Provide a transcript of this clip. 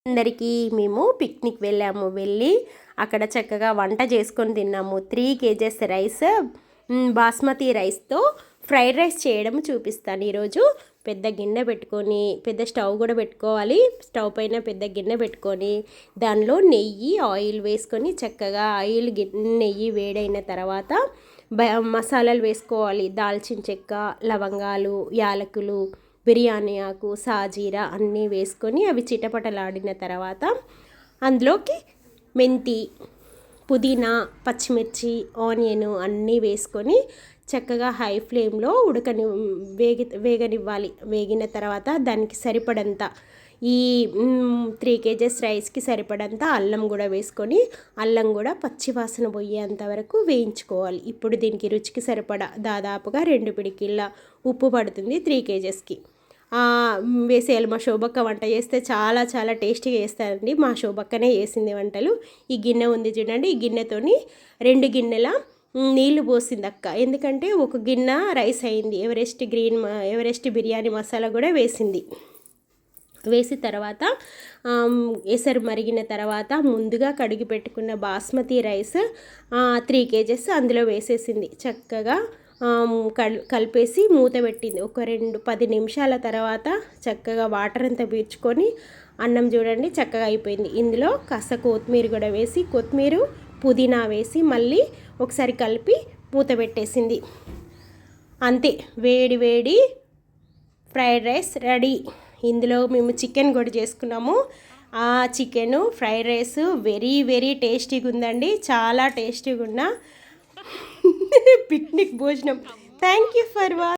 అందరికీ మేము పిక్నిక్ వెళ్ళి అక్కడ చక్కగా వంట చేసుకొని తిన్నాము. 3 kgs రైస్, బాస్మతి రైస్తో ఫ్రైడ్ రైస్ చేయడం చూపిస్తాను ఈరోజు. పెద్ద గిన్నె పెట్టుకొని, పెద్ద స్టవ్ కూడా పెట్టుకోవాలి. స్టవ్ పైన పెద్ద గిన్నె పెట్టుకొని దానిలో నెయ్యి ఆయిల్ వేసుకొని చక్కగా నెయ్యి వేడైన తర్వాత మసాలాలు వేసుకోవాలి. దాల్చిన చెక్క, లవంగాలు, యాలకులు, బిర్యానీ ఆకు, సాజీరా అన్నీ వేసుకొని అవి చిటపటలాడిన తర్వాత అందులోకి మెంతి, పుదీనా, పచ్చిమిర్చి, ఆనియన్ అన్నీ వేసుకొని చక్కగా హై ఫ్లేమ్లో వేగనివ్వాలి. వేగిన తర్వాత దానికి సరిపడంత ఈ 3 kgs రైస్కి సరిపడంత అల్లం కూడా వేసుకొని అల్లం కూడా పచ్చి వాసన పోయేంత వరకు వేయించుకోవాలి. ఇప్పుడు దీనికి రుచికి సరిపడా దాదాపుగా 2 పిడికిళ్ళ ఉప్పు పడుతుంది 3 kgsకి వేసేయాలి. మా శోభక్క వంట చేస్తే చాలా చాలా టేస్టీగా చేస్తారండి. మా శోభక్కనే చేసింది వంటలు. ఈ గిన్నె ఉంది చూడండి, ఈ గిన్నెతోని 2 గిన్నెల నీళ్లు పోసింది అక్క. ఎందుకంటే ఒక గిన్నె రైస్ అయింది. ఎవరెస్ట్ బిర్యానీ మసాలా కూడా వేసింది. వేసి తర్వాత ఎసరు మరిగిన తర్వాత ముందుగా కడిగి పెట్టుకున్న బాస్మతి రైస్ 3 kgs అందులో వేసేసింది. చక్కగా కలిపేసి మూత పెట్టింది. ఒక 10 నిమిషాల తర్వాత చక్కగా వాటర్ అంతా పీల్చుకొని అన్నం చూడండి చక్కగా అయిపోయింది. ఇందులో కాస్త కొత్తిమీర కూడా వేసి, కొత్తిమీర పుదీనా వేసి మళ్ళీ ఒకసారి కలిపి మూత పెట్టేసింది. అంతే, వేడి వేడి ఫ్రైడ్ రైస్ రెడీ. ఇందులో మేము చికెన్ కూడా చేసుకున్నాము. ఆ chicken fried rice very very టేస్టీగా ఉందండి. చాలా టేస్టీగా ఉన్న పిక్నిక్ భోజనం. Thank you for watching.